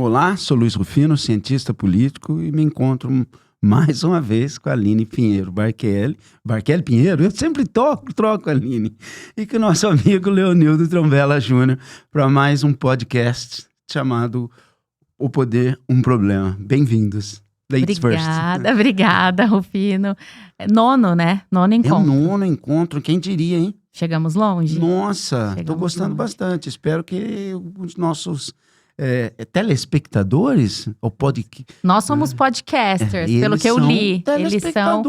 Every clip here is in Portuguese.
Olá, sou Luiz Rufino, cientista político, e me encontro mais uma vez com a Aline Pinheiro Barquelli. Barquelli Pinheiro? Eu sempre troco a Aline. E com o nosso amigo Leonildo Trombella Júnior para mais um podcast chamado O Poder, um Problema. Bem-vindos. Ladies first. Obrigada, Rufino. Nono, né? Nono encontro. É o nono encontro, quem diria, hein? Chegamos longe. Nossa, estou gostando bastante. Espero que os nossos telespectadores, ou nós somos podcasters, pelo que eu li. Eles são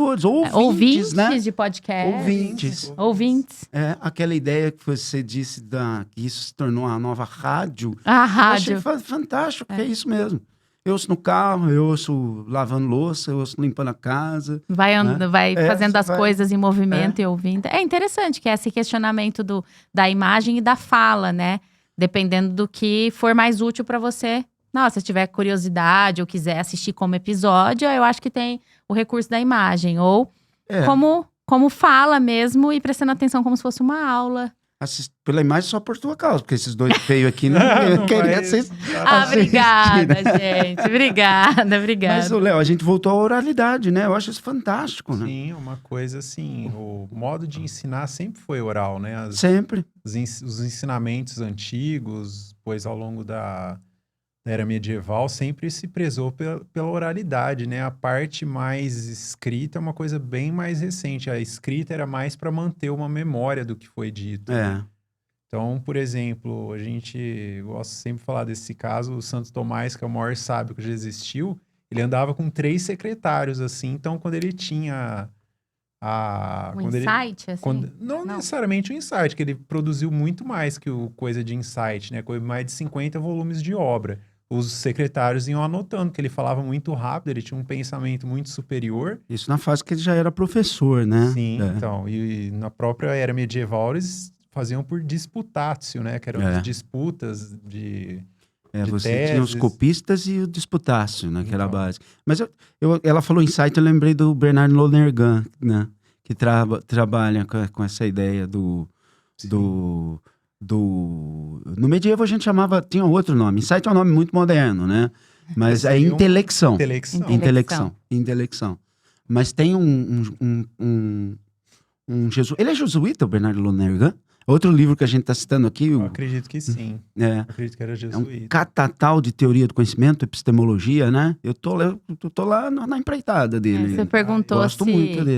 ouvintes, né? De podcast. Ouvintes. Aquela ideia que você disse que isso se tornou a nova rádio. A rádio. Eu achei fantástico, é isso mesmo. Eu ouço no carro, eu ouço lavando louça, eu ouço limpando a casa. Vai fazendo as coisas em movimento e ouvindo. É interessante que é esse questionamento da imagem e da fala, né? Dependendo do que for mais útil para você. Se tiver curiosidade ou quiser assistir como episódio, eu acho que tem o recurso da imagem. Ou como fala mesmo e prestando atenção como se fosse uma aula. Pela imagem só por tua causa, porque esses dois feios aqui não queriam ser. Obrigada, gente. Obrigada. Mas, Léo, a gente voltou à oralidade, né? Eu acho isso fantástico, né? Sim, uma coisa assim, o modo de ensinar sempre foi oral, né? Sempre. Os ensinamentos antigos, pois ao longo da era medieval, sempre se prezou pela oralidade, né? A parte mais escrita é uma coisa bem mais recente. A escrita era mais para manter uma memória do que foi dito. Né? Então, por exemplo, a gente gosta sempre de falar desse caso, o Santo Tomás, que é o maior sábio que já existiu, ele andava com 3 secretários, assim. Então, quando ele tinha insight, assim? Não necessariamente um insight, que ele produziu muito mais que o coisa de insight, né? Com mais de 50 volumes de obra. Os secretários iam anotando, que ele falava muito rápido, ele tinha um pensamento muito superior. Isso na fase que ele já era professor, né? Sim, então. E na própria era medieval, eles faziam por disputatio, né? Que eram as disputas de você teses. tinha os copistas e o disputácio, né? Que era a base. Mas ela falou insight, eu lembrei do Bernard Lonergan, né? Que trabalha com essa ideia no medieval a gente tinha outro nome. Insight é um nome muito moderno, né? Mas é intelecção. Intelecção. Mas tem um Jesus. Ele é jesuíta, o Bernard Lonergan? Outro livro que a gente está citando aqui. Eu acredito que sim. Acredito que era jesuíta. É um catatal de teoria do conhecimento, epistemologia, né? Eu tô lá na empreitada dele. Você perguntou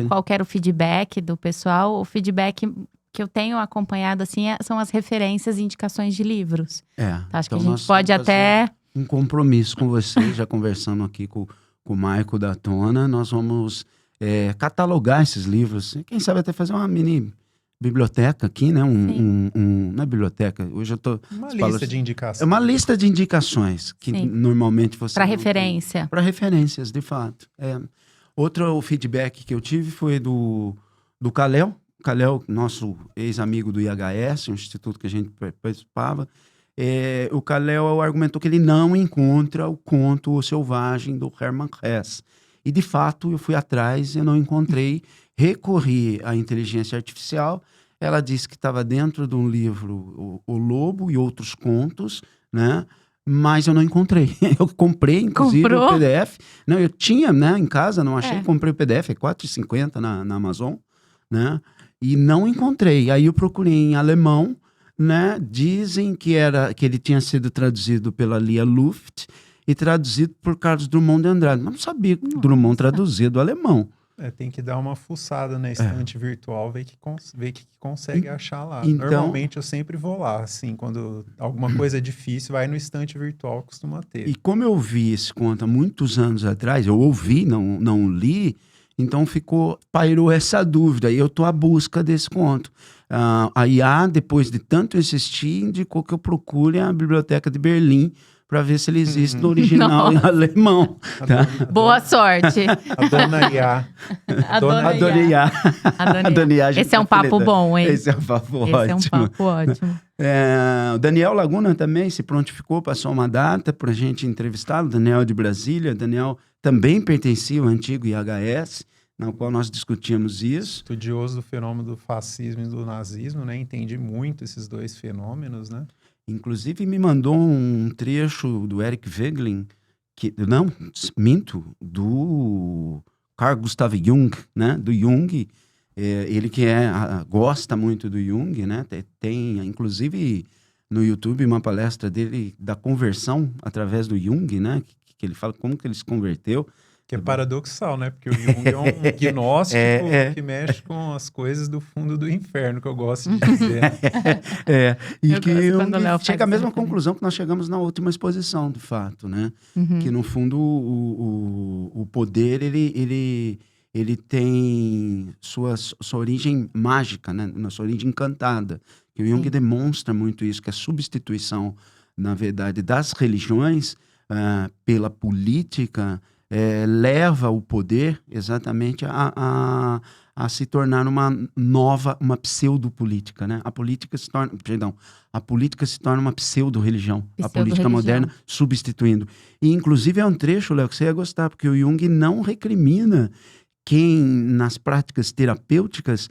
qual era o feedback do pessoal. O feedback que eu tenho acompanhado, assim, são as referências e indicações de livros. Acho que a gente pode até... Um compromisso com você, já conversando aqui com o Maico da Tona, nós vamos catalogar esses livros. Quem sabe até fazer uma mini biblioteca aqui, né? Não é biblioteca, hoje eu tô... Uma lista de indicações. É uma lista de indicações que normalmente você... Para referência. Para referências, de fato. Outro feedback que eu tive foi do Kalel. Kalel, nosso ex-amigo do IHS, um instituto que a gente participava. O Kalel argumentou que ele não encontra o conto O Selvagem do Hermann Hesse. E, de fato, eu fui atrás e não encontrei. Recorri à inteligência artificial. Ela disse que estava dentro de um livro, O Lobo e Outros Contos, né? Mas eu não encontrei. Eu comprei, inclusive, o PDF. Não, eu tinha, né, em casa, não achei. Comprei o PDF, é R$4,50 na Amazon, né? E não encontrei. Aí eu procurei em alemão, né? Dizem que ele tinha sido traduzido pela Lia Luft e traduzido por Carlos Drummond de Andrade. Não sabia que Drummond traduzia do alemão. Tem que dar uma fuçada na estante virtual, ver que consegue achar lá. Então, normalmente eu sempre vou lá, assim, quando alguma coisa é difícil, vai no estante virtual, costuma ter. E como eu vi esse conto há muitos anos atrás, eu ouvi, não li, então pairou essa dúvida, e eu estou à busca desse conto. A IA, depois de tanto insistir, indicou que eu procure a Biblioteca de Berlim para ver se ele existe no original em alemão. Tá? Boa sorte. A dona IA. A dona IA. Esse é um papo bom, hein? Esse é um papo ótimo. O Daniel Laguna também se prontificou, passou uma data para a gente entrevistá-lo. Daniel de Brasília. Daniel também pertencia ao antigo IHS, na qual nós discutimos isso. Estudioso do fenômeno do fascismo e do nazismo, né? Entende muito esses dois fenômenos, né? Inclusive me mandou um trecho do Eric Voegelin, do Carl Gustav Jung, né? Do Jung, ele que gosta muito do Jung, né? Tem, inclusive, no YouTube uma palestra dele da conversão através do Jung, né? Que ele fala como que ele se converteu. Que é paradoxal, né? Porque o Jung é um gnóstico que mexe com as coisas do fundo do inferno, que eu gosto de dizer. E que chega à mesma conclusão que nós chegamos na última exposição, de fato, né? Que, no fundo, o poder, ele tem sua origem mágica, né? Sua origem encantada. Que o Jung demonstra muito isso, que a substituição, na verdade, das religiões pela política leva o poder exatamente a se tornar uma pseudopolítica, né? A política se torna uma pseudo-religião. A política moderna substituindo. E, inclusive, é um trecho, Léo, que você ia gostar, porque o Jung não recrimina quem, nas práticas terapêuticas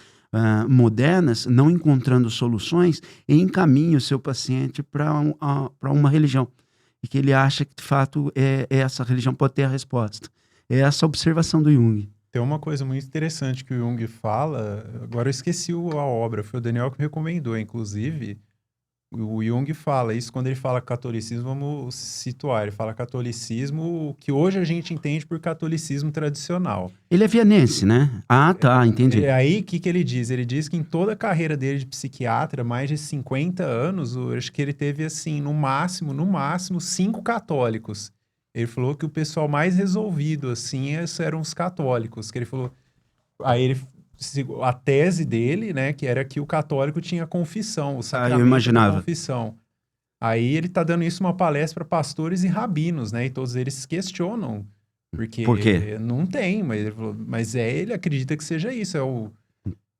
modernas, não encontrando soluções, encaminha o seu paciente para uma religião. E que ele acha que, de fato, essa religião pode ter a resposta. É essa a observação do Jung. Tem uma coisa muito interessante que o Jung fala, agora eu esqueci a obra, foi o Daniel que me recomendou, inclusive. O Jung fala isso quando ele fala catolicismo, vamos situar, ele fala catolicismo que hoje a gente entende por catolicismo tradicional. Ele é vienense, né? Ah, tá, entendi. Aí, o que ele diz? Ele diz que em toda a carreira dele de psiquiatra, mais de 50 anos, eu acho que ele teve, assim, no máximo, 5 católicos. Ele falou que o pessoal mais resolvido, assim, eram os católicos, que ele falou... Aí a tese dele, né, que era que o católico tinha confissão, o sacramento eu imaginava. da confissão. Aí ele tá dando isso uma palestra para pastores e rabinos, né, e todos eles questionam, porque Por quê? Não tem, mas ele falou, ele acredita que seja isso,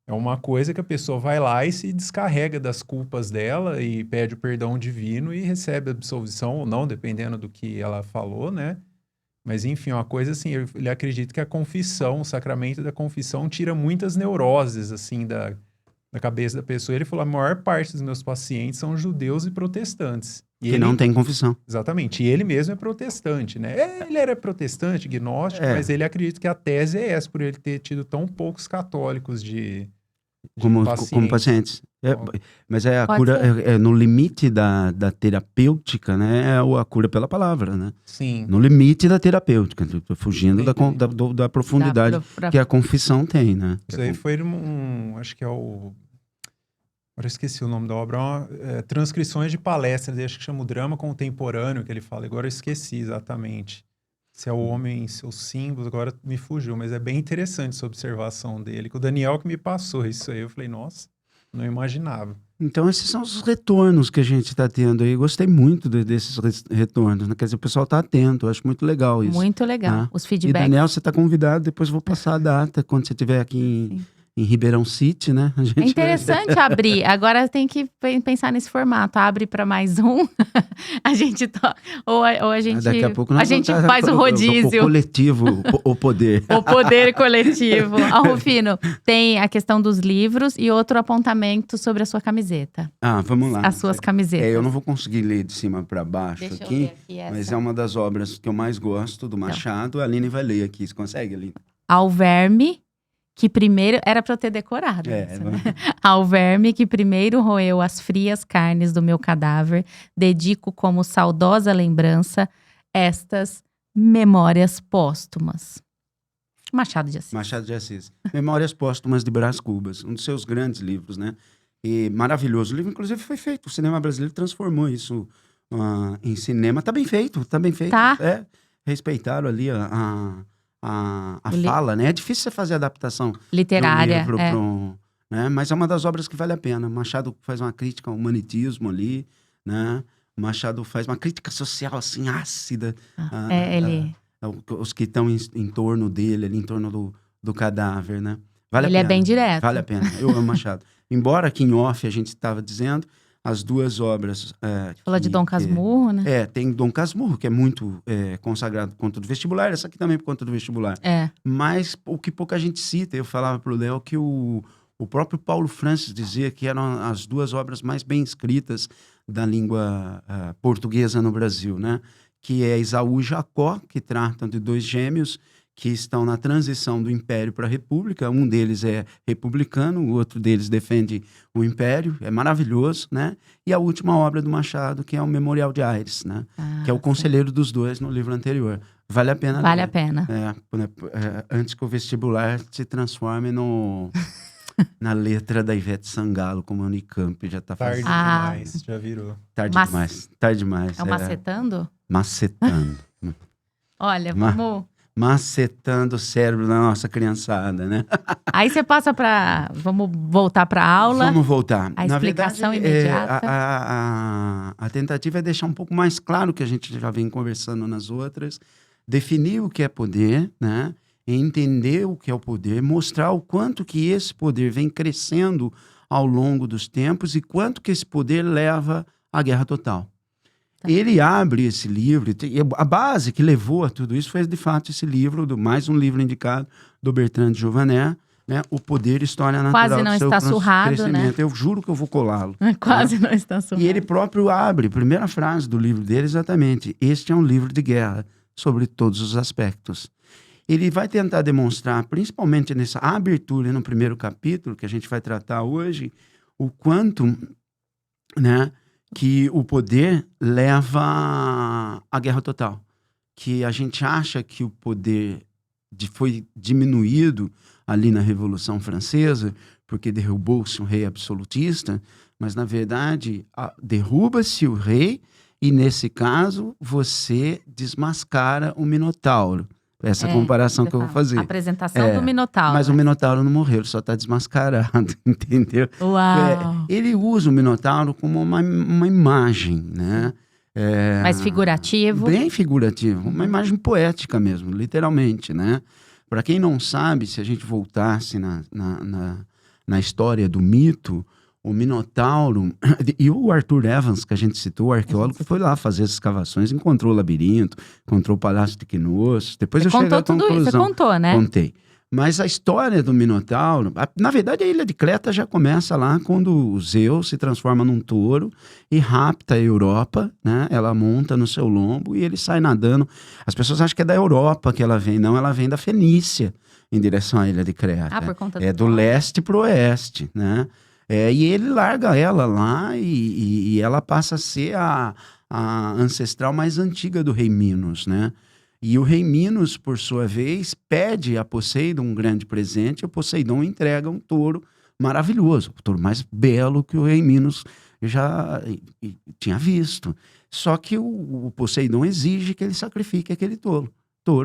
é uma coisa que a pessoa vai lá e se descarrega das culpas dela e pede o perdão divino e recebe a absolvição ou não, dependendo do que ela falou, né? Mas, enfim, uma coisa assim, ele acredita que a confissão, o sacramento da confissão tira muitas neuroses, assim, da cabeça da pessoa. Ele falou, a maior parte dos meus pacientes são judeus e protestantes. E que não tem confissão. Exatamente. E ele mesmo é protestante, né? Ele era protestante, gnóstico, mas ele acredita que a tese é essa, por ele ter tido tão poucos católicos como pacientes. Mas a cura no limite da terapêutica, né? É a cura pela palavra, né? Sim. No limite da terapêutica, fugindo da profundidade que a confissão tem, né? Isso aí foi acho que é o... Agora eu esqueci o nome da obra, transcrições de palestras, acho que chama o Drama Contemporâneo, que ele fala, agora eu esqueci exatamente. Se é o homem, seus símbolos, agora me fugiu, mas é bem interessante essa observação dele, que o Daniel que me passou isso aí, eu falei, nossa, não imaginava. Então esses são os retornos que a gente está tendo aí, gostei muito desses retornos, né? Quer dizer, o pessoal está atento, eu acho muito legal isso. Muito legal, os feedbacks. E Daniel, você está convidado, depois eu vou passar a data, quando você estiver aqui em Ribeirão City, né? É interessante abrir. Agora tem que pensar nesse formato. Abre para mais um. A gente ou a gente daqui a pouco a gente faz o rodízio. O coletivo, o poder. O poder coletivo. Rufino, tem a questão dos livros e outro apontamento sobre a sua camiseta. Vamos lá. As suas camisetas. Eu não vou conseguir ler de cima para baixo. Deixa aqui, eu ler aqui essa. Mas é uma das obras que eu mais gosto, do Machado. Então. A Aline vai ler aqui. Você consegue, Aline? Ao verme que primeiro... Era para eu ter decorado isso, né? Ao verme que primeiro roeu as frias carnes do meu cadáver, dedico como saudosa lembrança estas memórias póstumas. Machado de Assis. Machado de Assis. Memórias Póstumas de Brás Cubas. Um dos seus grandes livros, né? E maravilhoso. O livro, inclusive, foi feito. O cinema brasileiro transformou isso em cinema. Tá bem feito, tá bem feito. Tá. Respeitaram ali a fala, né? É difícil você fazer adaptação literária, do livro né? Mas é uma das obras que vale a pena. Machado faz uma crítica ao humanitismo ali, né? Machado faz uma crítica social, assim, ácida. Os que estão em torno dele, ali em torno do cadáver, né? Vale a pena. Ele é bem direto. Vale a pena. Eu amo Machado. Embora aqui em off a gente estava dizendo, as duas obras... Fala de Dom Casmurro, né? Tem Dom Casmurro, que é muito consagrado por conta do vestibular, essa aqui também por conta do vestibular. Mas o que pouca gente cita, eu falava pro Léo que o próprio Paulo Francis dizia que eram as duas obras mais bem escritas da língua portuguesa no Brasil, né? Que é Esaú e Jacó, que tratam de dois gêmeos que estão na transição do Império para a República. Um deles é republicano, o outro deles defende o Império. É maravilhoso, né? E a última obra do Machado, que é o Memorial de Aires, né? Que é o conselheiro dos dois no livro anterior. Vale a pena. Vale a pena. Antes que o vestibular se transforme na letra da Ivete Sangalo, como a Unicamp já está fazendo. Tarde demais, já virou. Tarde demais. É o Macetando? Macetando. Olha, vamos... Macetando o cérebro da nossa criançada, né? Aí você passa para... Vamos voltar para a aula. Vamos voltar. A explicação imediata. A tentativa é deixar um pouco mais claro que a gente já vem conversando nas outras, definir o que é poder, né? Entender o que é o poder, mostrar o quanto que esse poder vem crescendo ao longo dos tempos e quanto que esse poder leva à guerra total. Ele abre esse livro, e a base que levou a tudo isso foi, de fato, esse livro, mais um livro indicado do Bertrand de Jouvenet, né? O Poder, História Natural Quase não está surrado, né? Eu juro que eu vou colá-lo. Quase não está surrado. E ele próprio abre, primeira frase do livro dele, exatamente, este é um livro de guerra, sobre todos os aspectos. Ele vai tentar demonstrar, principalmente nessa abertura, no primeiro capítulo, que a gente vai tratar hoje, o quanto, né, que o poder leva à guerra total. Que a gente acha que o poder foi diminuído ali na Revolução Francesa, porque derrubou-se um rei absolutista, mas, na verdade, derruba-se o rei e, nesse caso, você desmascara o Minotauro. Essa comparação que eu vou fazer. A apresentação do Minotauro. Mas o Minotauro não morreu, ele só está desmascarado, entendeu? Uau! Ele usa o Minotauro como uma imagem, né? Mais figurativo. Bem figurativo, uma imagem poética mesmo, literalmente, né? Para quem não sabe, se a gente voltasse na história do mito, o Minotauro, e o Arthur Evans, que a gente citou, o arqueólogo, foi lá fazer as escavações, encontrou o labirinto, encontrou o Palácio de Knossos. Depois eu cheguei à conclusão. Você contou, né? Contei. Mas a história do Minotauro, na verdade a Ilha de Creta já começa lá quando o Zeus se transforma num touro e rapta a Europa, né? Ela monta no seu lombo e ele sai nadando. As pessoas acham que é da Europa que ela vem, não, ela vem da Fenícia em direção à Ilha de Creta. Por conta do leste para o oeste, né? E ele larga ela lá e ela passa a ser a ancestral mais antiga do rei Minos, né? E o rei Minos, por sua vez, pede a Poseidon um grande presente e o Poseidon entrega um touro maravilhoso, o touro mais belo que o rei Minos já tinha visto. Só que o Poseidon exige que ele sacrifique aquele touro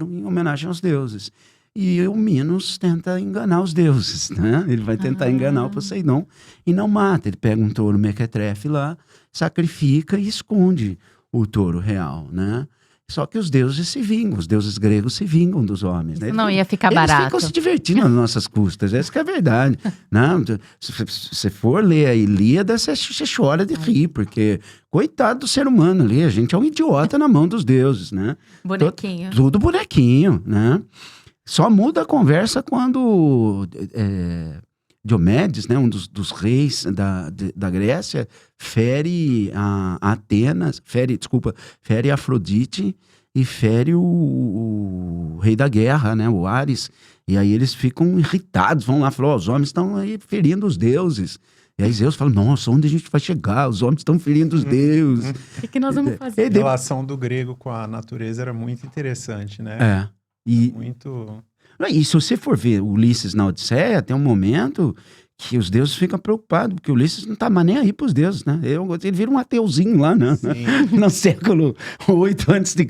em homenagem aos deuses. E o Minos tenta enganar os deuses, né? Ele vai tentar enganar o Poseidon e não mata. Ele pega um touro mequetrefe lá, sacrifica e esconde o touro real, né? Só que os deuses se vingam, os deuses gregos se vingam dos homens. Né? Não ia ficar barato. Eles ficam se divertindo nas nossas custas, essa que é a verdade. Não, se você for ler a Ilíada, você chora de rir, porque coitado do ser humano ali, a gente é um idiota na mão dos deuses, né? Bonequinho. Tudo bonequinho, né? Só muda a conversa quando Diomedes, né, um dos reis da Grécia, fere a Atenas, fere Afrodite e fere o rei da guerra, né, o Ares. E aí eles ficam irritados, vão lá e falam, os homens estão aí ferindo os deuses. E aí Zeus fala, nossa, onde a gente vai chegar? Os homens estão ferindo os deuses. O que nós vamos fazer? A relação do grego com a natureza era muito interessante, né? Muito... E se você for ver Ulisses na Odisseia, tem um momento que os deuses ficam preocupados, porque Ulisses não tá mais nem aí pros deuses, né? Ele vira um ateuzinho lá, né? No século 8 a.C.,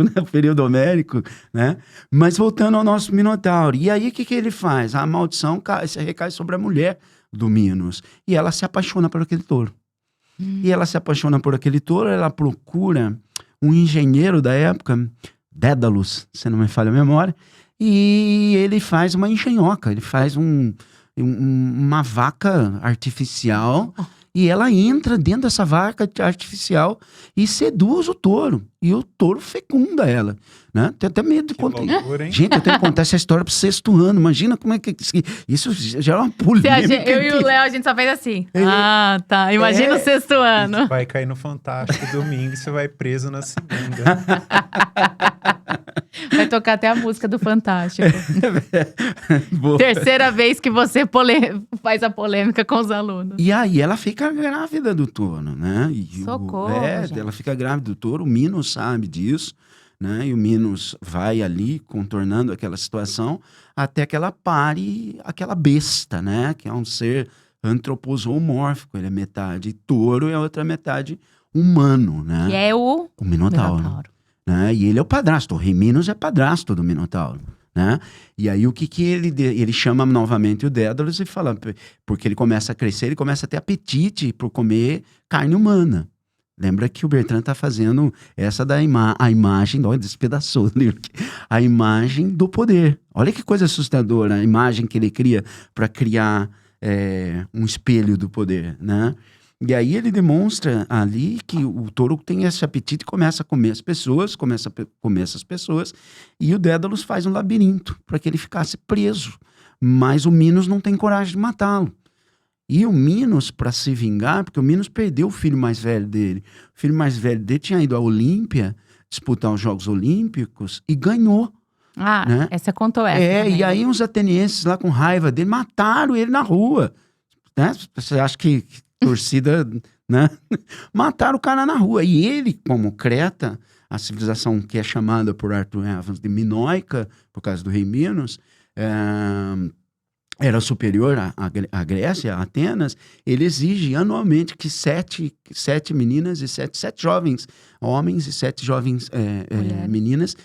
né? Período homérico, né? Mas voltando ao nosso Minotauro. E aí, o que ele faz? A maldição recai sobre a mulher do Minos. E ela se apaixona por aquele touro. E ela se apaixona por aquele touro, ela procura um engenheiro da época, Dédalus, se não me falha a memória, e ele faz uma engenhoca, ele faz uma vaca artificial E ela entra dentro dessa vaca artificial e seduz o touro. E o touro fecunda ela, né? Tenho até medo de contar. Loucura, hein? Gente, eu tenho que contar essa história pro 6º ano. Imagina como é que... Isso já é uma polêmica. Eu e o Léo, a gente só fez assim. Ah, tá. Imagina o 6º ano. Você vai cair no Fantástico domingo e você vai preso na segunda. Vai tocar até a música do Fantástico. Terceira vez que você faz a polêmica com os alunos. E aí ela fica grávida do touro, né? Socorro, gente. Ela fica grávida do touro, o Minos sabe disso, né? E o Minos vai ali contornando aquela situação até que ela pare aquela besta, né? Que é um ser antroposomórfico, ele é metade touro e a outra metade humano, né? E é o Minotauro. Né? E ele é o padrasto, o rei Minos é padrasto do Minotauro, né? E aí o que ele chama novamente o Dédalus e fala, porque ele começa a crescer, ele começa a ter apetite por comer carne humana. Lembra que o Bertrand está fazendo essa a imagem, olha, despedaçou o livro, a imagem do poder. Olha que coisa assustadora, a imagem que ele cria para criar um espelho do poder, né? E aí ele demonstra ali que o touro tem esse apetite e começa a comer as pessoas, e o Dédalus faz um labirinto para que ele ficasse preso. Mas o Minos não tem coragem de matá-lo. E o Minos, para se vingar, porque o Minos perdeu o filho mais velho dele. O filho mais velho dele tinha ido à Olímpia disputar os Jogos Olímpicos e ganhou. Ah, né? Essa contou essa. E aí uns atenienses lá com raiva dele mataram ele na rua. Né? Você acha que torcida, né? Mataram o cara na rua. E ele, como Creta, a civilização que é chamada por Arthur Evans de Minoica, por causa do rei Minos, era superior à Grécia, a Atenas, ele exige anualmente que sete meninas e sete jovens homens e 7 jovens meninas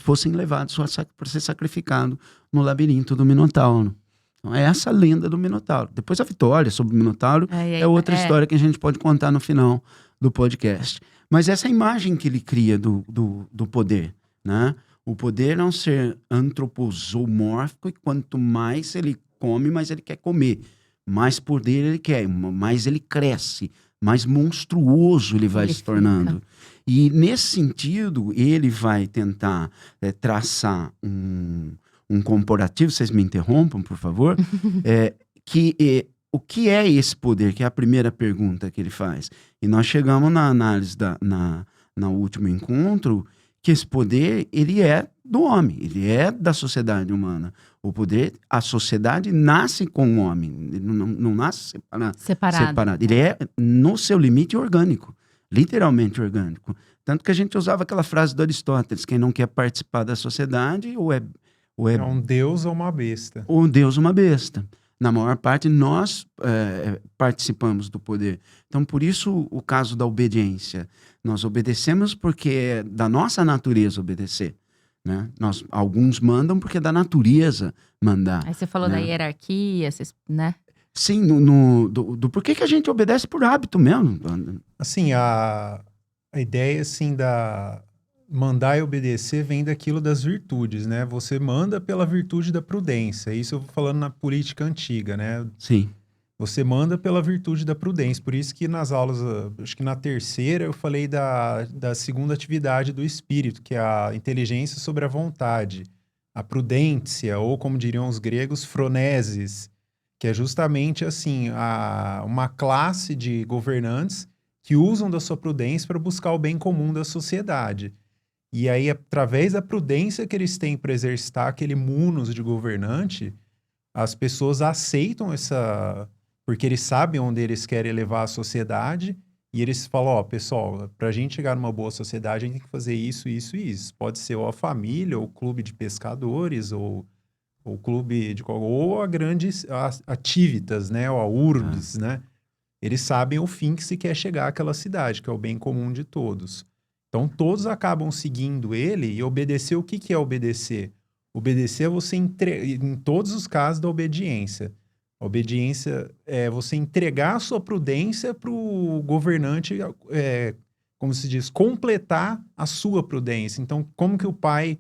fossem levados para ser sacrificados no labirinto do Minotauro. Então, é essa a lenda do Minotauro. Depois a vitória sobre o Minotauro é outra história que a gente pode contar no final do podcast. Mas essa imagem que ele cria do poder, né? O poder é um ser antroposomórfico e quanto mais ele come, mais ele quer comer. Mais poder ele quer, mais ele cresce, mais monstruoso ele vai se tornando. E nesse sentido, ele vai tentar traçar um comparativo, vocês me interrompam, por favor, o que é esse poder, que é a primeira pergunta que ele faz. E nós chegamos na análise, no último encontro, que esse poder, ele é do homem, ele é da sociedade humana. O poder, a sociedade nasce com o homem, ele não nasce separado. Ele é, no seu limite, orgânico, literalmente orgânico. Tanto que a gente usava aquela frase do Aristóteles, quem não quer participar da sociedade, é um deus ou uma besta. Um deus ou uma besta. Na maior parte, nós participamos do poder. Então, por isso, o caso da obediência. Nós obedecemos porque é da nossa natureza obedecer. Né? Alguns mandam porque é da natureza mandar. Aí você falou da hierarquia, né? Sim, do porquê que a gente obedece por hábito mesmo. Assim, a ideia, assim, mandar e obedecer vem daquilo das virtudes, né? Você manda pela virtude da prudência. Isso eu vou falando na política antiga, né? Sim. Você manda pela virtude da prudência. Por isso que nas aulas, acho que na terceira, eu falei da segunda atividade do espírito, que é a inteligência sobre a vontade. A prudência, ou como diriam os gregos, phronesis, que é justamente assim, uma classe de governantes que usam da sua prudência para buscar o bem comum da sociedade. E aí, através da prudência que eles têm para exercitar aquele munus de governante, as pessoas aceitam porque eles sabem onde eles querem levar a sociedade, e eles falam, pessoal, para a gente chegar numa boa sociedade, a gente tem que fazer isso, isso e isso. Pode ser ou a família, ou o clube de pescadores, ou o clube de... ou a grandes ativitas, né? Ou a urbs, né? Eles sabem o fim que se quer chegar àquela cidade, que é o bem comum de todos. Então, todos acabam seguindo ele, e obedecer, o que é obedecer? Obedecer é você, em todos os casos da obediência. A obediência é você entregar a sua prudência para o governante, como se diz, completar a sua prudência. Então, como que o pai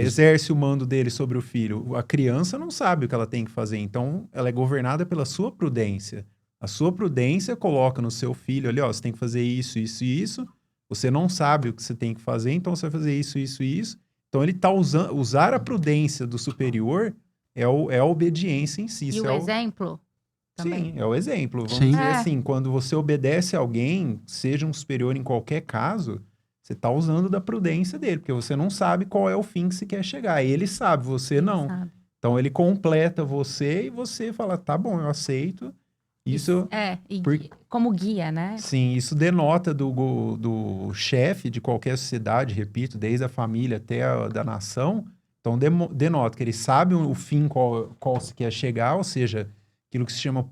exerce o mando dele sobre o filho? A criança não sabe o que ela tem que fazer, então ela é governada pela sua prudência. A sua prudência coloca no seu filho ali, ó, você tem que fazer isso, isso e isso. Você não sabe o que você tem que fazer, então você vai fazer isso, isso e isso. Então ele tá usar a prudência do superior é a obediência em si. E o exemplo? Também. Sim, é o exemplo. Vamos Sim. dizer assim, quando você obedece a alguém, seja um superior em qualquer caso, você tá usando da prudência dele, porque você não sabe qual é o fim que você quer chegar. Ele sabe, você não. Sabe. Então ele completa você e você fala, tá bom, eu aceito. Isso Como guia, né? Sim, isso denota do chefe de qualquer sociedade, repito, desde a família até a da nação. Então denota que ele sabe o fim qual se quer chegar, ou seja, aquilo que se chama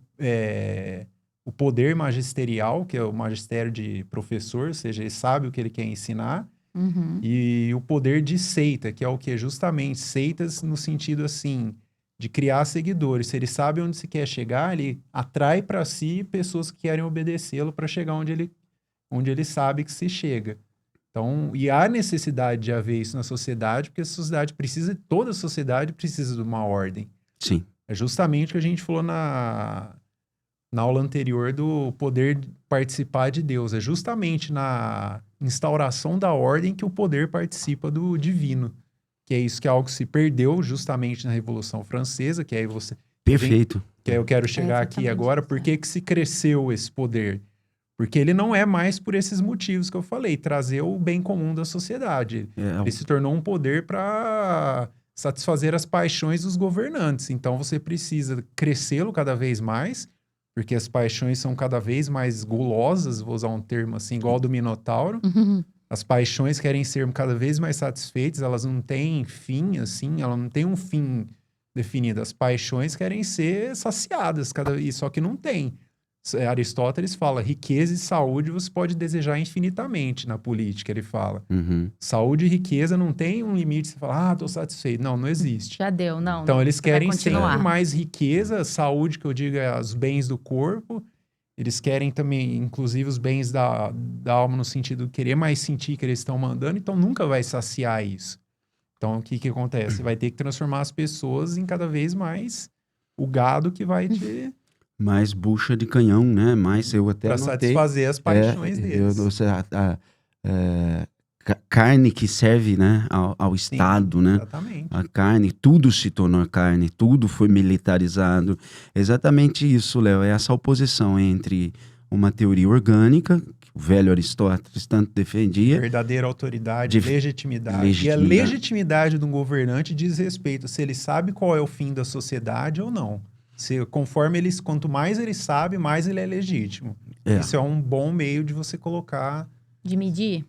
o poder magisterial, que é o magistério de professor, ou seja, ele sabe o que ele quer ensinar. Uhum. E o poder de seita, que é o que? Justamente seitas no sentido assim, de criar seguidores. Se ele sabe onde se quer chegar, ele atrai para si pessoas que querem obedecê-lo para chegar onde ele sabe que se chega. Então, e há necessidade de haver isso na sociedade, porque a sociedade toda a sociedade precisa de uma ordem. Sim. É justamente o que a gente falou na aula anterior do poder participar de Deus. É justamente na instauração da ordem que o poder participa do divino. Que é isso, que é algo que se perdeu justamente na Revolução Francesa, que aí você... Perfeito. Que aí eu quero chegar aqui agora. Por que se cresceu esse poder? Porque ele não é mais por esses motivos que eu falei, trazer o bem comum da sociedade. Ele se tornou um poder para satisfazer as paixões dos governantes. Então você precisa crescê-lo cada vez mais, porque as paixões são cada vez mais gulosas, vou usar um termo assim, igual ao do Minotauro. Uhum. As paixões querem ser cada vez mais satisfeitas, elas não têm fim, assim, ela não tem um fim definido. As paixões querem ser saciadas, só que não tem. Aristóteles fala, riqueza e saúde você pode desejar infinitamente na política, ele fala. Uhum. Saúde e riqueza não tem um limite, você fala, tô satisfeito. Não existe. Já deu, não. Então eles querem continuar. sempre mais riqueza, saúde, que eu digo, é os bens do corpo. Eles querem também, inclusive, os bens da alma, no sentido de querer mais sentir que eles estão mandando, então nunca vai saciar isso. Então, o que acontece? Você vai ter que transformar as pessoas em cada vez mais o gado que vai te... Mais bucha de canhão, né? Mais eu até para satisfazer as paixões deles. Carne que serve, né, ao Estado, Sim, né? Exatamente. A carne, tudo se tornou carne, tudo foi militarizado. Exatamente isso, Léo, é essa oposição entre uma teoria orgânica, que o velho Aristóteles tanto defendia. Verdadeira autoridade, legitimidade. E a legitimidade de um governante diz respeito se ele sabe qual é o fim da sociedade ou não. Quanto mais ele sabe, mais ele é legítimo. Isso é um bom meio de você colocar... De medir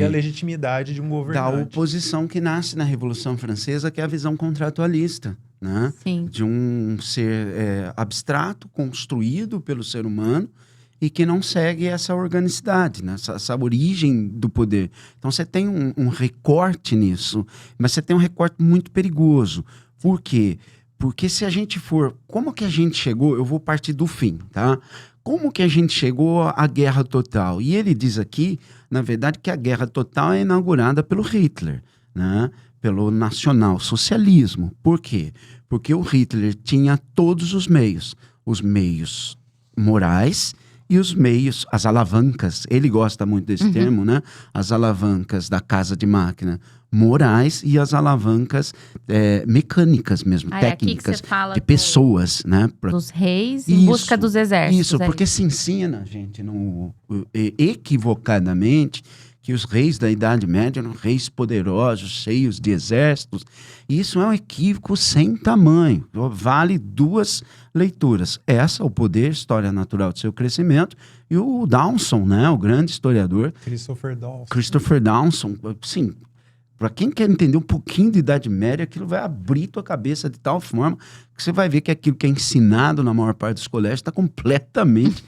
a legitimidade de um governante. Da oposição que nasce na Revolução Francesa, que é a visão contratualista, né? Sim. De um ser abstrato, construído pelo ser humano, e que não segue essa organicidade, né? essa origem do poder. Então você tem um recorte nisso, mas você tem um recorte muito perigoso. Por quê? Porque se a gente for... Como que a gente chegou? Eu vou partir do fim, tá? Como que a gente chegou à guerra total? E ele diz aqui, na verdade, que a guerra total é inaugurada pelo Hitler, né? Pelo nacional-socialismo. Por quê? Porque o Hitler tinha todos os meios morais e os meios, as alavancas, ele gosta muito desse termo, né? As alavancas da casa de máquina morais e as alavancas mecânicas mesmo, técnicas, aqui que você fala de pessoas, né? Dos reis em busca dos exércitos. Isso, porque se ensina, gente, equivocadamente, que os reis da Idade Média eram reis poderosos, cheios de exércitos. E isso é um equívoco sem tamanho. Vale duas leituras. Essa, o poder, história natural do seu crescimento, e o Dawson, né, o grande historiador. Christopher Dawson. Sim, para quem quer entender um pouquinho de Idade Média, aquilo vai abrir tua cabeça de tal forma que você vai ver que aquilo que é ensinado na maior parte dos colégios está completamente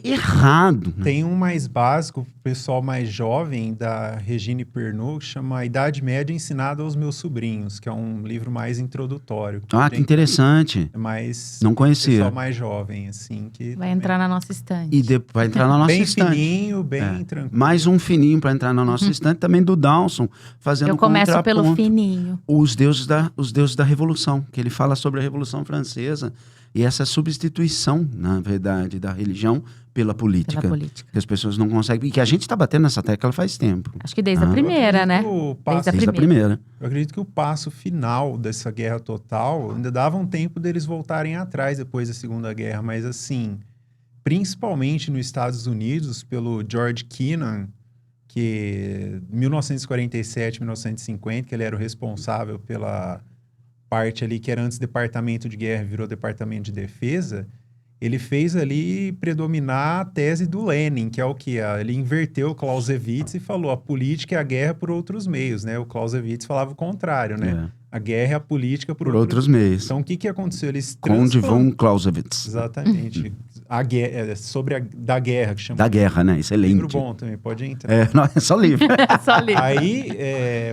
errado. Né? Tem um mais básico, pro pessoal mais jovem, da Regine Pernod, que chama A Idade Média Ensinada aos Meus Sobrinhos, que é um livro mais introdutório. Que interessante. É mais... Não conhecia. Pessoal mais jovem, assim. Que vai entrar na nossa estante. E vai entrar na nossa estante. Bem fininho, bem tranquilo. Mais um fininho para entrar na nossa estante, também do Dawson, fazendo Eu começo pelo fininho. Os deuses da Revolução, que ele fala sobre a Revolução Francesa. E essa substituição, na verdade, da religião pela política. Que as pessoas não conseguem... E que a gente está batendo nessa tecla faz tempo. Acho que desde a primeira, né? Desde a primeira. Eu acredito que o passo final dessa guerra total ainda dava um tempo deles voltarem atrás depois da Segunda Guerra. Mas, assim, principalmente nos Estados Unidos, pelo George Kennan, que em 1947, 1950, que ele era o responsável pela parte ali que era antes Departamento de Guerra, virou Departamento de Defesa, ele fez ali predominar a tese do Lenin, que é o que? Ele inverteu o Clausewitz e falou a política é a guerra por outros meios, né? O Clausewitz falava o contrário, né? A guerra é a política por outros meios. Então, o que aconteceu? Eles Conde von Clausewitz. Exatamente. A guerra, da guerra, que chama. Da guerra, né? Excelente. Livro bom também, pode entrar. É só livro. Só livro. Aí,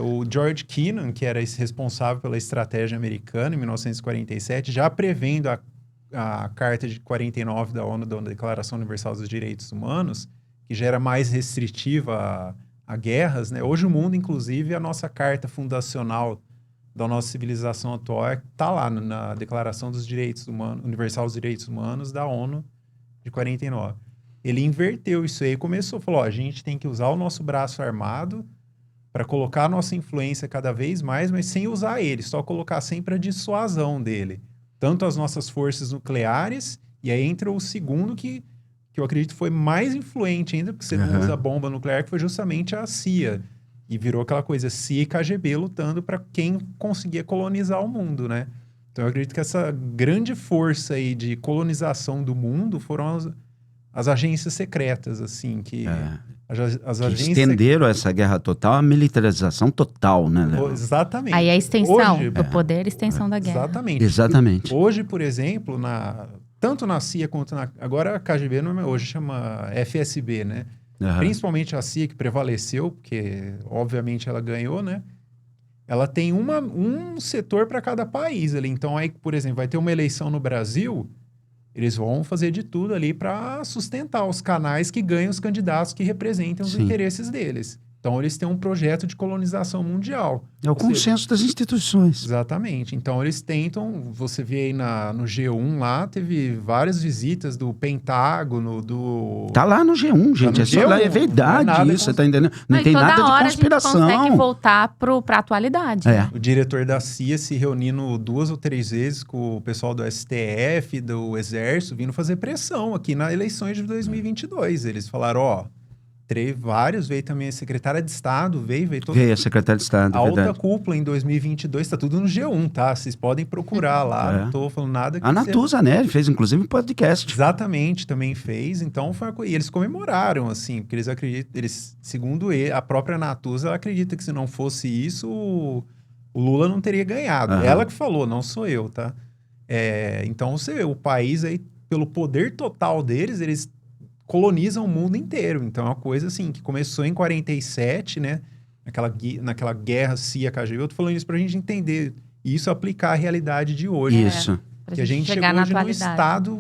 o George Kennan, que era esse responsável pela estratégia americana em 1947, já prevendo a Carta de 49 da ONU, da Declaração Universal dos Direitos Humanos, que já era mais restritiva a guerras, né? Hoje o mundo, inclusive, a nossa carta fundacional da nossa civilização atual está lá na Declaração dos Direitos Humanos, Universal dos Direitos Humanos da ONU de 49. Ele inverteu isso aí e falou, a gente tem que usar o nosso braço armado para colocar a nossa influência cada vez mais, mas sem usar ele, só colocar sempre a dissuasão dele. Tanto as nossas forças nucleares, e aí entra o segundo que eu acredito foi mais influente ainda, porque você não usa bomba nuclear, que foi justamente a CIA. E virou aquela coisa, CIA e KGB lutando para quem conseguia colonizar o mundo, né? Então eu acredito que essa grande força aí de colonização do mundo foram as agências secretas, assim, que... As agências estenderam essa guerra total, a militarização total, né, Léo? Exatamente. Aí a extensão do poder, a extensão da guerra. Exatamente. Hoje, por exemplo, tanto na CIA quanto agora a KGB hoje chama FSB, né? Principalmente a CIA que prevaleceu, porque obviamente ela ganhou, né? Ela tem um setor para cada país ali. Então aí, por exemplo, vai ter uma eleição no Brasil, eles vão fazer de tudo ali para sustentar os canais que ganham os candidatos que representam os interesses deles. Então, eles têm um projeto de colonização mundial. É o consenso das instituições. Exatamente. Então, eles tentam... Você vê aí no G1 lá, teve várias visitas do Pentágono, Tá lá no G1, gente. Tá no G1, é verdade isso, você tá entendendo? Não tem nada de conspiração. Toda hora a gente consegue voltar pra atualidade. O diretor da CIA se reunindo 2 ou 3 vezes com o pessoal do STF, do Exército, vindo fazer pressão aqui nas eleições de 2022. Eles falaram, veio também a secretária de Estado, veio todo... Veio a secretária de Estado, a alta cúpula em 2022, tá tudo no G1, tá? Vocês podem procurar lá, não tô falando nada... A Natuza, né? Ele fez, inclusive, um podcast. Exatamente, também fez, então foi e eles comemoraram, assim, porque eles acreditam, segundo a própria Natuza, ela acredita que se não fosse isso, o Lula não teria ganhado. Ela que falou, não sou eu, tá? Então, você vê, o país aí, pelo poder total deles, eles colonizam o mundo inteiro. Então, é uma coisa assim, que começou em 47, né? Naquela guerra CIA-KGB. Eu tô falando isso pra gente entender. E isso aplicar à realidade de hoje. Isso. Que a gente chegou hoje num estado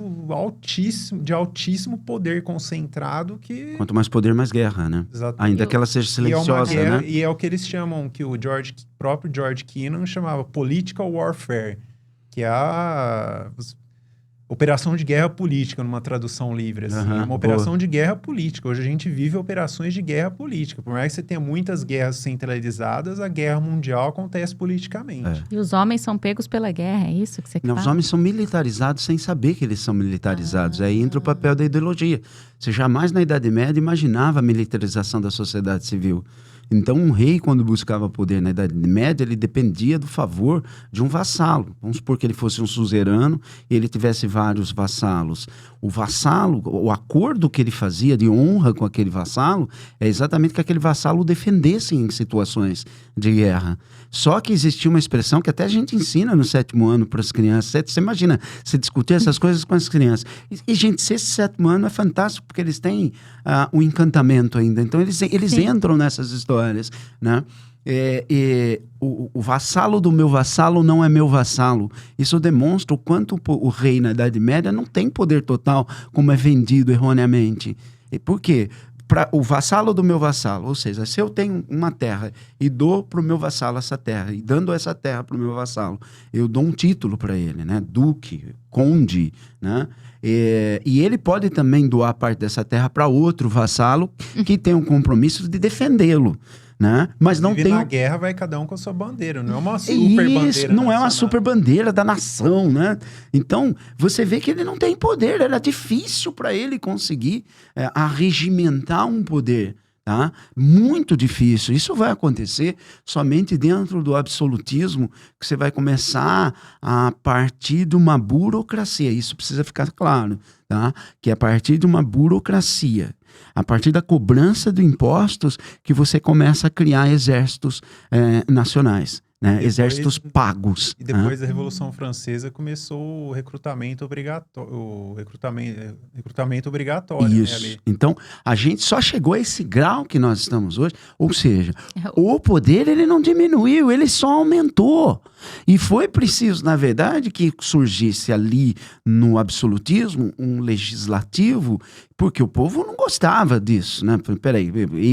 de altíssimo poder concentrado que... Quanto mais poder, mais guerra, né? Exatamente. Ainda que ela seja silenciosa, né? E é o que eles chamam, que o próprio George Kennan chamava political warfare, que é a... operação de guerra política, numa tradução livre, assim. Uma operação de guerra política. Hoje a gente vive operações de guerra política. Por mais que você tenha muitas guerras centralizadas, a guerra mundial acontece politicamente. E os homens são pegos pela guerra, é isso que você quer? Os homens são militarizados sem saber que eles são militarizados. Aí entra o papel da ideologia. Você jamais, na Idade Média, imaginava a militarização da sociedade civil. Então, um rei, quando buscava poder na Idade Média, ele dependia do favor de um vassalo. Vamos supor que ele fosse um suzerano e ele tivesse vários vassalos. O vassalo, o acordo que ele fazia de honra com aquele vassalo é exatamente que aquele vassalo o defendesse em situações de guerra. Só que existia uma expressão que até a gente ensina no 7º ano para as crianças. Você imagina, você discutir essas coisas com as crianças. E gente, esse 7º ano é fantástico porque eles têm um encantamento ainda. Então, eles entram nessas histórias, né? O vassalo do meu vassalo não é meu vassalo. Isso demonstra o quanto o rei na Idade Média não tem poder total, como é vendido erroneamente. E por quê? para o vassalo do meu vassalo. Ou seja, se eu tenho uma terra e dou para o meu vassalo essa terra, e dando essa terra para o meu vassalo, eu dou um título para ele, né? Duque, conde, né? E ele pode também doar parte dessa terra para outro vassalo que tem um compromisso de defendê-lo. Né? Mas não tem. Na guerra vai cada um com a sua bandeira, não é uma super bandeira. Não é uma super bandeira da nação, né? Então, você vê que ele não tem poder, era difícil para ele conseguir arregimentar um poder. Tá? Muito difícil. Isso vai acontecer somente dentro do absolutismo, que você vai começar a partir de uma burocracia. Isso precisa ficar claro, tá? Que é a partir de uma burocracia, a partir da cobrança de impostos, que você começa a criar exércitos nacionais. Né? Depois, exércitos pagos. E depois da Revolução Francesa começou o recrutamento obrigatório. Recrutamento obrigatório. Isso. Né, ali. Então, a gente só chegou a esse grau que nós estamos hoje. Ou seja, o poder ele não diminuiu, ele só aumentou. E foi preciso, na verdade, que surgisse ali no absolutismo um legislativo, porque o povo não gostava disso, né? Peraí,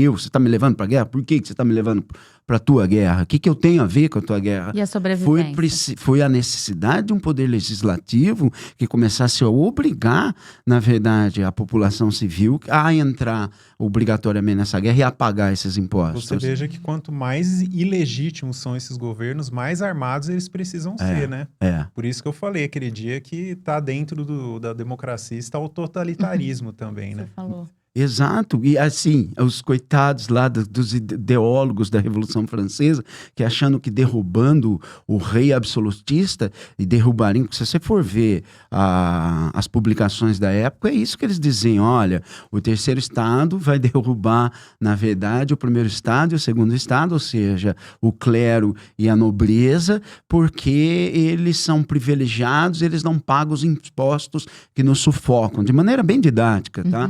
você está me levando para a guerra? Por que você está me levando para a tua guerra? O que eu tenho a ver com a tua guerra? E a sobrevivência? Foi a necessidade de um poder legislativo que começasse a obrigar, na verdade, a população civil a entrar obrigatoriamente nessa guerra e a pagar esses impostos. Você veja que quanto mais ilegítimos são esses governos, mais armados eles precisam ser, né? Por isso que eu falei aquele dia que está dentro da democracia, está o totalitarismo também, né? Você falou. Exato, e assim, os coitados lá dos ideólogos da Revolução Francesa, que achando que derrubando o rei absolutista, e derrubariam, se você for ver as publicações da época, é isso que eles diziam, olha, o terceiro estado vai derrubar, na verdade, o primeiro estado e o segundo estado, ou seja, o clero e a nobreza, porque eles são privilegiados, eles não pagam os impostos que nos sufocam, de maneira bem didática, tá?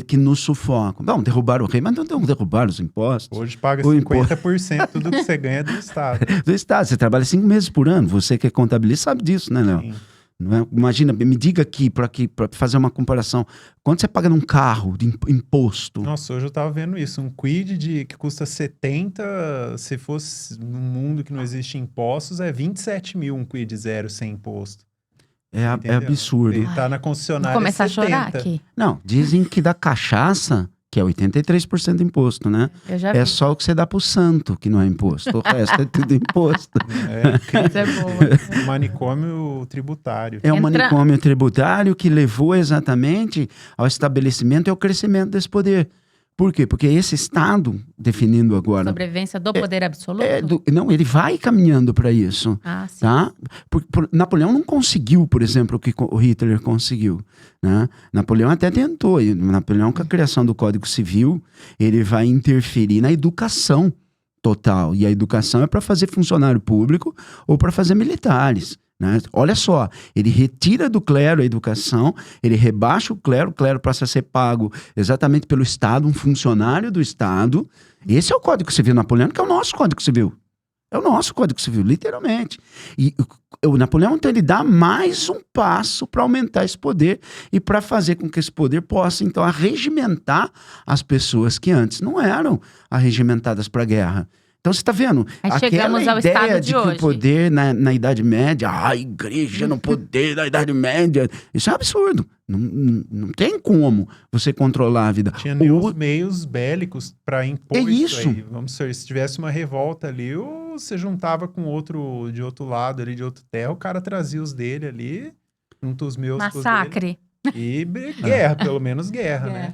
Que nos sufocam. Não, derrubaram o rei, mas não derrubaram os impostos. Hoje paga 50% do que você ganha do Estado. Do Estado. Você trabalha 5 meses por ano. Você que é contabilista sabe disso, né, Léo? Não é? Imagina, me diga aqui, para fazer uma comparação. Quanto você paga num carro de imposto? Nossa, hoje eu tava vendo isso. Um Kwid que custa 70, se fosse num mundo que não existe impostos, é 27 mil um Kwid zero sem imposto. É absurdo. Ele tá na concessionária. Vou começar 70. a chorar aqui. Não, dizem que da cachaça, que é 83% de imposto, né? Eu já vi. É só o que você dá pro santo, que não é imposto. O resto é tudo imposto. Isso é boa. Um manicômio tributário. É um manicômio tributário que levou exatamente ao estabelecimento e ao crescimento desse poder. Por quê? Porque esse Estado, definindo agora... Sobrevivência do poder absoluto? Não, ele vai caminhando para isso. Ah, sim. Tá? Napoleão não conseguiu, por exemplo, o que o Hitler conseguiu. Né? Napoleão até tentou. E Napoleão, com a criação do Código Civil, ele vai interferir na educação total. E a educação é para fazer funcionário público ou para fazer militares. Né? Olha só, ele retira do clero a educação, ele rebaixa o clero passa a ser pago exatamente pelo Estado, um funcionário do Estado. Esse é o Código Civil napoleônico, que é o nosso Código Civil. É o nosso Código Civil, literalmente. E o Napoleão, então, ele dá mais um passo para aumentar esse poder e para fazer com que esse poder possa, então, arregimentar as pessoas que antes não eram arregimentadas para a guerra. Então, você está vendo? Aí chegamos ao ideia estado de de que hoje. o poder na Idade Média, a igreja no poder da Idade Média, isso é um absurdo. Não tem como você controlar a vida. Tinha nem os meios bélicos para impor isso aí. Vamos dizer, se tivesse uma revolta ali, ou você juntava com outro de outro lado ali, de outra terra, o cara trazia os dele ali, junto os meus. Massacre. E guerra, pelo menos guerra, né?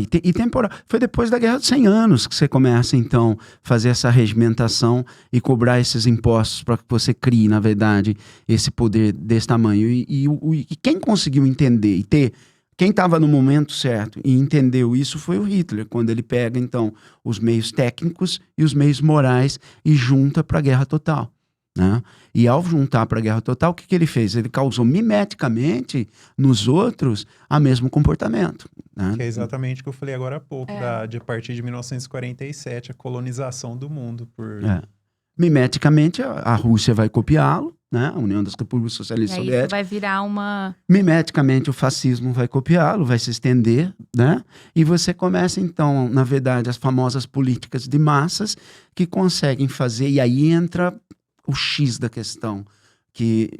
E temporal. Foi depois da Guerra dos 100 Anos que você começa, então, fazer essa regimentação e cobrar esses impostos para que você crie, na verdade, esse poder desse tamanho. E quem conseguiu entender e ter, quem estava no momento certo e entendeu isso foi o Hitler, quando ele pega, então, os meios técnicos e os meios morais e junta para a guerra total. Né? E ao juntar para a guerra total, o que ele fez? Ele causou mimeticamente nos outros o mesmo comportamento. Né? Que é exatamente o que eu falei agora há pouco, de a partir de 1947, a colonização do mundo. Mimeticamente, a Rússia vai copiá-lo, né? A União das Repúblicas Socialistas E aí Soviéticas. isso vai virar uma... Mimeticamente, o fascismo vai copiá-lo, vai se estender, né? E você começa, então, na verdade, as famosas políticas de massas que conseguem fazer, e aí entra o X da questão, que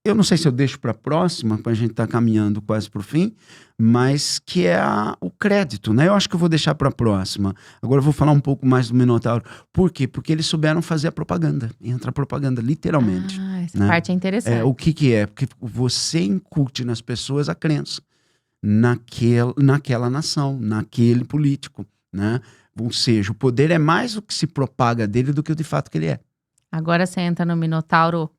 eu não sei se eu deixo para a próxima, para a gente estar caminhando quase para o fim, mas que é o crédito, né? Eu acho que eu vou deixar para a próxima. Agora eu vou falar um pouco mais do Minotauro. Por quê? Porque eles souberam fazer a propaganda. Entra a propaganda, literalmente. Essa né? parte é interessante. O que é? Porque você incute nas pessoas a crença naquela nação, naquele político, né? Ou seja, o poder é mais o que se propaga dele do que o de fato que ele é. Agora você entra no Minotauro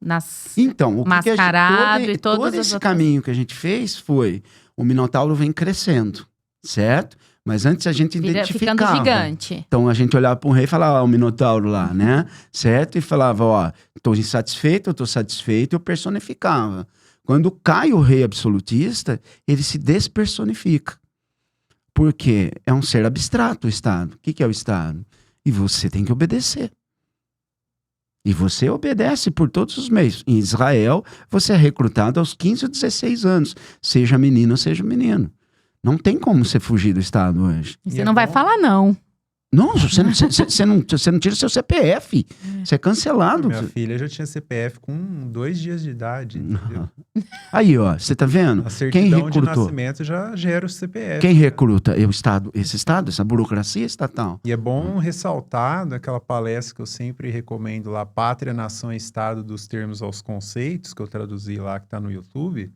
Então, mascarado e todas todo as esse outras... caminho que a gente fez foi, o Minotauro vem crescendo, certo? Mas antes a gente identificava. Ficando gigante. Então a gente olhava para um rei e falava, o Minotauro lá, né? Certo? E falava, ó, estou insatisfeito, eu estou satisfeito, eu personificava. Quando cai o rei absolutista, ele se despersonifica. Por quê? É um ser abstrato o Estado. O que é o Estado? E você tem que obedecer. E você obedece por todos os meios. Em Israel, você é recrutado aos 15 ou 16 anos. Seja menino, seja menino. Não tem como você fugir do Estado hoje. E você não vai falar não. Não, você não tira seu CPF. Você é cancelado. Minha filha já tinha CPF com 2 dias de idade, entendeu? Aí, ó, você tá vendo? A certidão Quem recrutou? de nascimento já gera o CPF. Quem recruta? É o Estado, esse Estado, essa burocracia estatal. E é bom ressaltar naquela palestra que eu sempre recomendo lá, Pátria, Nação e Estado dos Termos aos Conceitos, que eu traduzi lá, que tá no YouTube.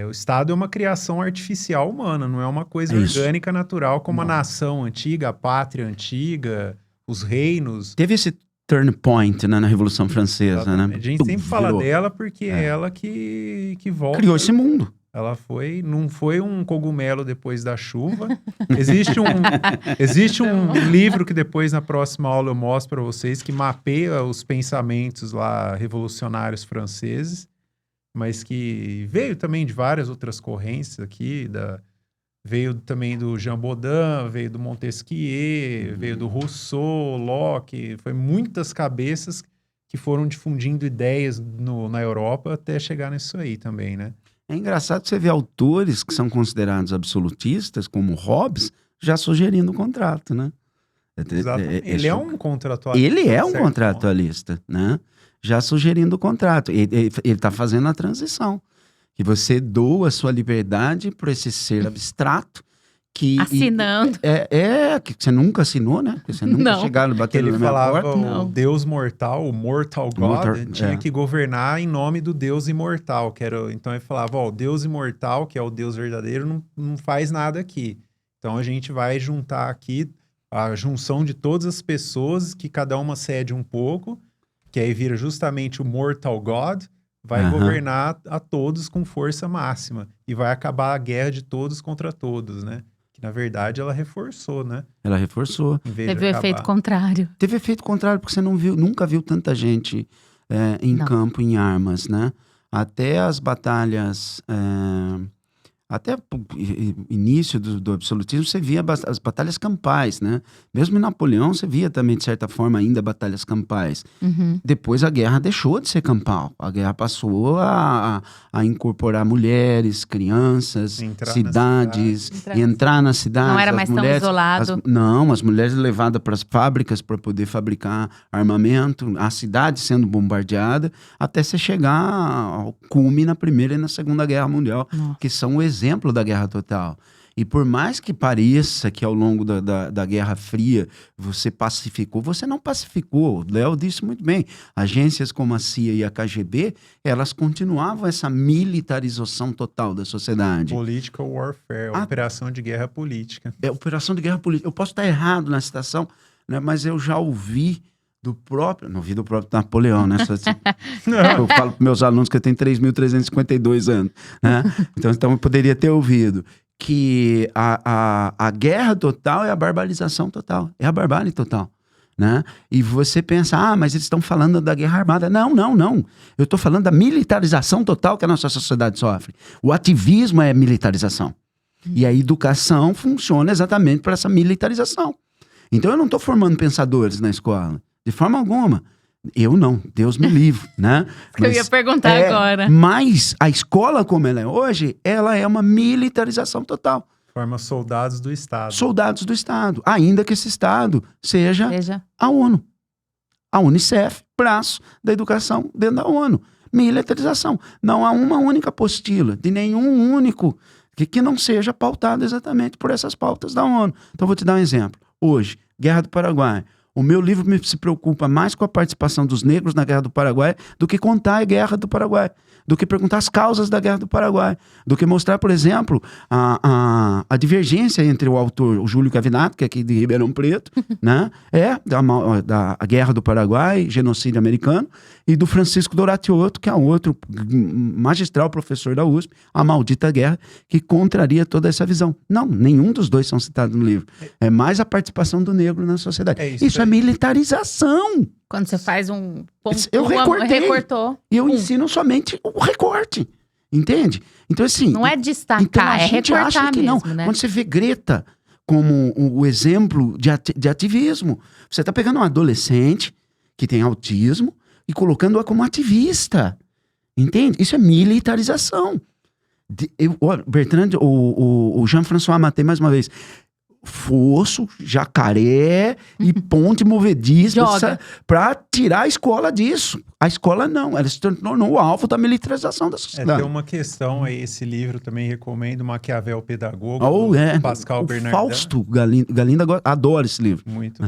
O Estado é uma criação artificial humana, não é uma coisa orgânica, natural, como a nação antiga, a pátria antiga, os reinos. Teve esse turn point, né, na Revolução Francesa, Exatamente. né? A gente sempre fala dela porque é ela que volta. Criou esse mundo. Ela não foi um cogumelo depois da chuva. Existe um livro que depois, na próxima aula, eu mostro para vocês, que mapeia os pensamentos lá revolucionários franceses, mas que veio também de várias outras correntes aqui, veio também do Jean Baudin, veio do Montesquieu, veio do Rousseau, Locke, foi muitas cabeças que foram difundindo ideias na Europa até chegar nisso aí também, né? É engraçado você ver autores que são considerados absolutistas, como Hobbes, já sugerindo o contrato, né? Exatamente. Ele é um contratualista. Ele é um contratualista, né? Já sugerindo o contrato. Ele está fazendo a transição. Que você doa a sua liberdade para esse ser abstrato. Assinando. Que você nunca assinou, né? Porque você nunca chegaram batendo na minha porta. Ele falava, o Deus mortal, o Mortal God, tinha que governar em nome do Deus imortal. Então ele falava, o Deus imortal, que é o Deus verdadeiro, não faz nada aqui. Então a gente vai juntar aqui a junção de todas as pessoas, que cada uma cede um pouco, que aí vira justamente o Mortal God, vai governar a todos com força máxima. E vai acabar a guerra de todos contra todos, né? Que, na verdade, ela reforçou, né? Ela reforçou. Teve o efeito contrário. Teve efeito contrário, porque você nunca viu tanta gente em campo, em armas, né? Até as batalhas... Até o início do absolutismo, você via as batalhas campais, né? Mesmo em Napoleão, você via também, de certa forma, ainda batalhas campais. Depois a guerra deixou de ser campal. A guerra passou a incorporar mulheres, crianças, cidades, entrar na cidade. Não era mais tão isolado. As mulheres levadas para as fábricas para poder fabricar armamento, a cidade sendo bombardeada, até você chegar ao cume na Primeira e na Segunda Guerra Mundial, que são o exemplo da guerra total. E por mais que pareça que ao longo da Guerra Fria você pacificou, você não pacificou. O Léo disse muito bem. Agências como a CIA e a KGB, elas continuavam essa militarização total da sociedade. Political warfare, operação de guerra política. Operação de guerra política. Eu posso estar errado na citação, né, mas eu já ouvi não vi do próprio Napoleão, né? Eu falo para meus alunos que eu tenho 3.352 anos, né? Então eu poderia ter ouvido que a guerra total é a barbarização total, é a barbárie total, né? E você pensa, mas eles estão falando da guerra armada. Não. Eu estou falando da militarização total que a nossa sociedade sofre. O ativismo é militarização. E a educação funciona exatamente para essa militarização. Então eu não estou formando pensadores na escola. De forma alguma. Eu não, Deus me livre, né? Que eu ia perguntar agora. Mas a escola como ela é hoje, ela é uma militarização total. Forma soldados do Estado. Soldados do Estado, ainda que esse Estado seja a ONU. A Unicef, braço da educação dentro da ONU. Militarização. Não há uma única apostila de nenhum único que não seja pautado exatamente por essas pautas da ONU. Então, vou te dar um exemplo. Hoje, Guerra do Paraguai. O meu livro se preocupa mais com a participação dos negros na Guerra do Paraguai do que contar a Guerra do Paraguai, do que perguntar as causas da Guerra do Paraguai, do que mostrar, por exemplo, a divergência entre o autor, o Júlio Cavinato, que é aqui de Ribeirão Preto, né, da Guerra do Paraguai, genocídio americano, e do Francisco Doratioto, que é outro magistral professor da USP, A Maldita Guerra, que contraria toda essa visão. Não, nenhum dos dois são citados no livro. É mais a participação do negro na sociedade. Isso é militarização. Quando você faz um... Eu recortou. E eu ensino somente o recorte. Entende? Então, assim... Não é destacar, é recortar mesmo, não, né? Quando você vê Greta como o exemplo de ativismo, você está pegando um adolescente que tem autismo e colocando-a como ativista. Entende? Isso é militarização. Bertrand, o Jean-François Maté, mais uma vez... Fosso, jacaré e ponte movediça para tirar a escola disso. A escola não, ela se tornou o alvo da militarização da sociedade. Tem uma questão aí, esse livro também recomendo, Maquiavel Pedagogo, Pascal Bernardin. Fausto Galinda adora esse livro. Muito.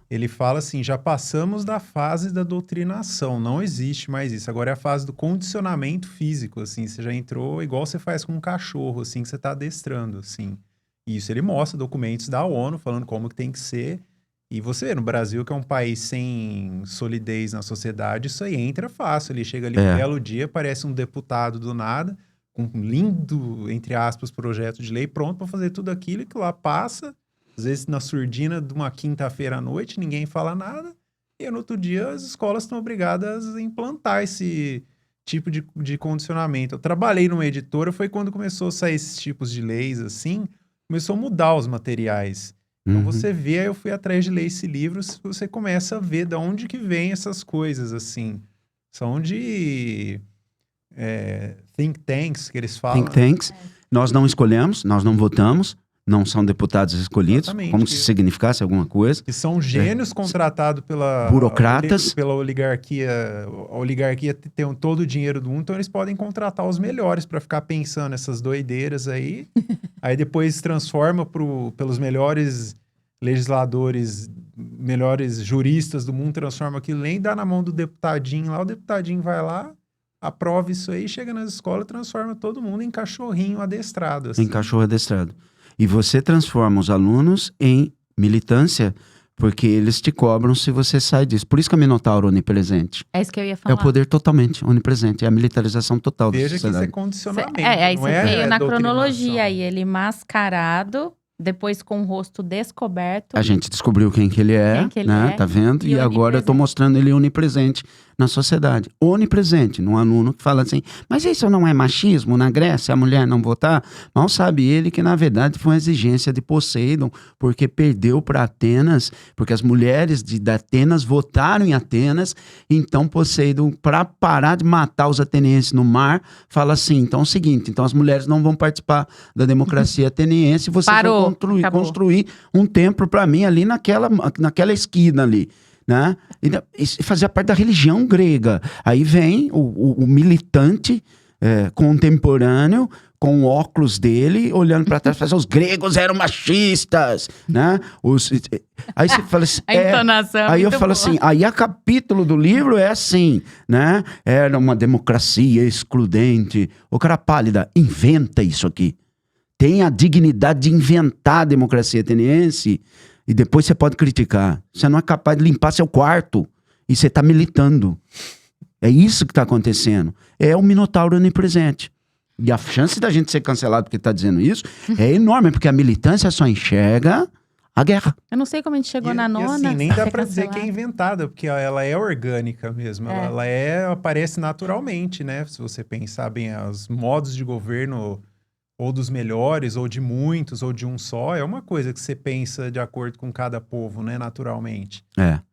Ele fala assim, já passamos da fase da doutrinação, não existe mais isso. Agora é a fase do condicionamento físico, assim, você já entrou igual você faz com um cachorro, assim, que você está adestrando, assim. Isso ele mostra documentos da ONU falando como que tem que ser. E você vê, no Brasil, que é um país sem solidez na sociedade, isso aí entra fácil. Ele chega ali um belo dia, parece um deputado do nada, com um lindo, entre aspas, projeto de lei, pronto para fazer tudo aquilo que lá passa. Às vezes na surdina de uma quinta-feira à noite, ninguém fala nada. E no outro dia as escolas estão obrigadas a implantar esse tipo de condicionamento. Eu trabalhei numa editora, foi quando começou a sair esses tipos de leis assim... Começou a mudar os materiais. Então você vê, aí eu fui atrás de ler esse livro, você começa a ver de onde que vem essas coisas, assim. São de think tanks, que eles falam. Think tanks. Nós não escolhemos, nós não votamos, não são deputados escolhidos, como se significasse alguma coisa. Que são gênios contratados pela... burocratas. Pela oligarquia. A oligarquia tem todo o dinheiro do mundo, então eles podem contratar os melhores para ficar pensando essas doideiras aí. Aí depois transforma pelos melhores legisladores, melhores juristas do mundo, transforma aquilo, nem dá na mão do deputadinho lá, o deputadinho vai lá, aprova isso aí, chega nas escolas, transforma todo mundo em cachorrinho adestrado. Assim. Em cachorro adestrado. E você transforma os alunos em militância, porque eles te cobram se você sai disso. Por isso que a Minotauro é onipresente. É isso que eu ia falar. É o poder totalmente onipresente, é a militarização total da sociedade. Veja que isso é condicionamento. Aí você veio na cronologia, aí ele mascarado, depois com o rosto descoberto. A gente descobriu quem que ele é, né? Tá vendo? E agora eu tô mostrando ele onipresente na sociedade. Onipresente, num aluno que fala assim, mas isso não é machismo na Grécia, a mulher não votar? Mal sabe ele que na verdade foi uma exigência de Poseidon, porque perdeu para Atenas, porque as mulheres de Atenas votaram em Atenas, então Poseidon, para parar de matar os atenienses no mar, fala assim, então é o seguinte, então as mulheres não vão participar da democracia ateniense, vocês vão construir um templo para mim ali naquela esquina ali. Né? E fazia parte da religião grega. Aí vem o militante contemporâneo com o óculos dele, olhando para trás, fazendo os gregos eram machistas, né? Aí você fala assim, a entonação aí eu falo assim, aí a capítulo do livro é assim, né? Era uma democracia excludente. O cara pálida, inventa isso aqui. Tem a dignidade de inventar a democracia ateniense. E depois você pode criticar. Você não é capaz de limpar seu quarto. E você está militando. É isso que está acontecendo. É o Minotauro onipresente. E a chance da gente ser cancelado porque está dizendo isso é enorme. Porque a militância só enxerga a guerra. Eu não sei como a gente chegou na nona. E assim, nem dá para dizer que é inventada. Porque ela é orgânica mesmo. Ela aparece naturalmente, né? Se você pensar bem, os modos de governo ou dos melhores, ou de muitos, ou de um só, é uma coisa que você pensa de acordo com cada povo, né, naturalmente.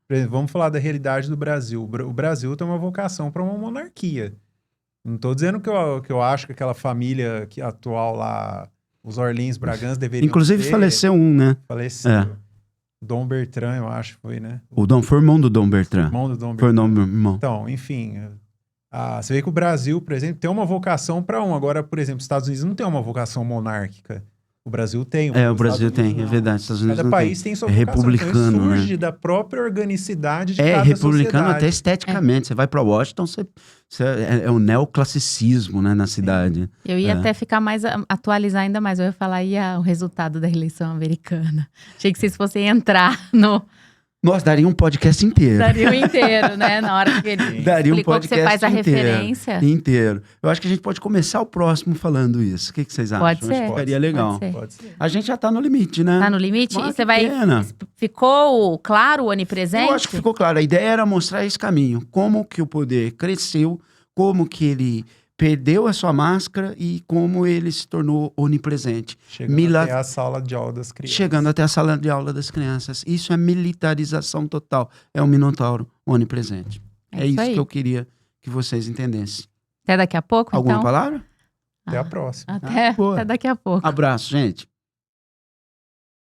Por exemplo, vamos falar da realidade do Brasil. O Brasil tem uma vocação para uma monarquia. Não estou dizendo que eu acho que aquela família atual lá, os Orlins Bragança, deveriam Inclusive ter. faleceu um, né? Faleceu. Dom Bertrand, eu acho que foi, né? Foi irmão do Dom Bertrand. Irmão do Dom Foi Bertrand. irmão. Então, enfim... você vê que o Brasil, por exemplo, tem uma vocação para um. Agora, por exemplo, os Estados Unidos não tem uma vocação monárquica. O Brasil tem. O Brasil tem, é verdade. Os Estados Unidos cada não país tem sua vocação. republicano, então, surge né? da própria organicidade de cada republicano sociedade. até esteticamente. Você vai para Washington, é o neoclassicismo, né, na cidade. Eu ia até ficar mais, atualizar ainda mais. Eu ia falar o resultado da eleição americana. Achei que vocês fossem entrar no... Nossa, daria um podcast inteiro. Daria um inteiro, né? Na hora que ele daria explicou um podcast que você faz a inteiro, referência. Inteiro. Eu acho que a gente pode começar o próximo falando isso. O que vocês acham? Pode ser. Acho que ficaria legal. Pode ser. A gente já tá no limite, né? Tá no limite? Ah, E você vai... pena. Ficou claro, onipresente? Eu acho que ficou claro. A ideia era mostrar esse caminho. Como que o poder cresceu, como que ele perdeu a sua máscara e como ele se tornou onipresente. Chegando até a sala de aula das crianças. Chegando até a sala de aula das crianças. Isso é militarização total. É um minotauro onipresente. É isso aí. que eu queria que vocês entendessem. Até daqui a pouco, Alguma então? palavra? Até a próxima. Até daqui a pouco. Abraço, gente.